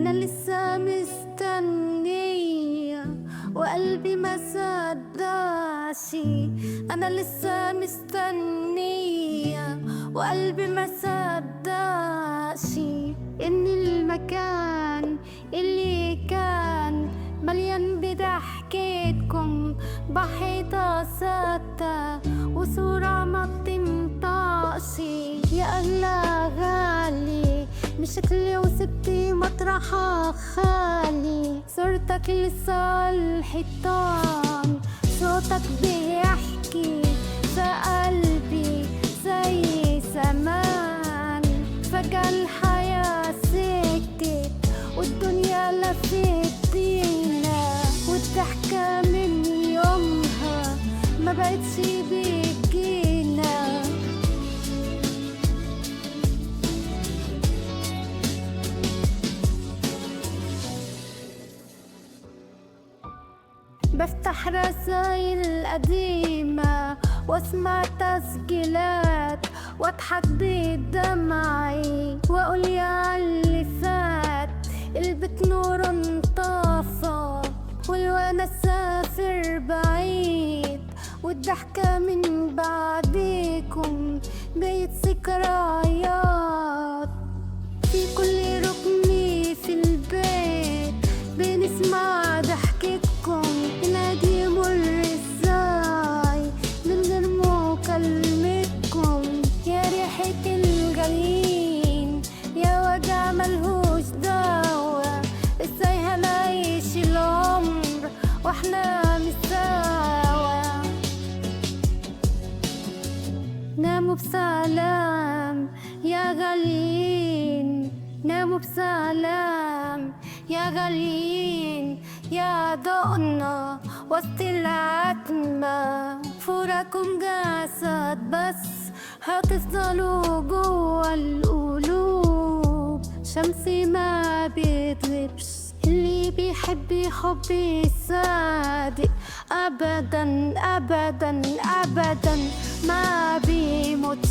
أنا لسه مستنية وقلبي ما صدقش. أنا لسه مستنية وقلبي ما صدقش إن المكان اللي كان مليان بضحكتكم بحيطة ثابتة وصورة ما بتنطقش. يا أغلى غالي بشكلي وسبتي مطرحك خالي، صورتك لسه عالحيطان، صوتك بيحكي في قلبي زي زمان. فجأة الحياة سكتت والدنيا لفت بينا، والضحكة من يومها ما بقتش بتجينا. بفتح رسايل قديمة واسمع تسجيلات واضحك بدمعي واقول يا عاللي فات. البيت نور انطفى والوانا سافر بعيد، والضحكة من بعدكم بقت ذكريات. في كل ركن في البيت بنسمع ضحكتكم، النادي مر ازاي من غير مكالمتكم. يا ريحة الجليد يا وجع ملهوش دوا، ازاي هنعيش العمر واحنا مش سوا. ناموا بسلام يا غاليين، ناموا بسلام يا غاليين، يا ضوءنا وسط العتمة. فراقكم جسد بس هتفضلوا جوا القلوب، شمسي ما بتغيبش، اللي بيحب حبي صادق أبدا أبدا أبدا ما بيموتش.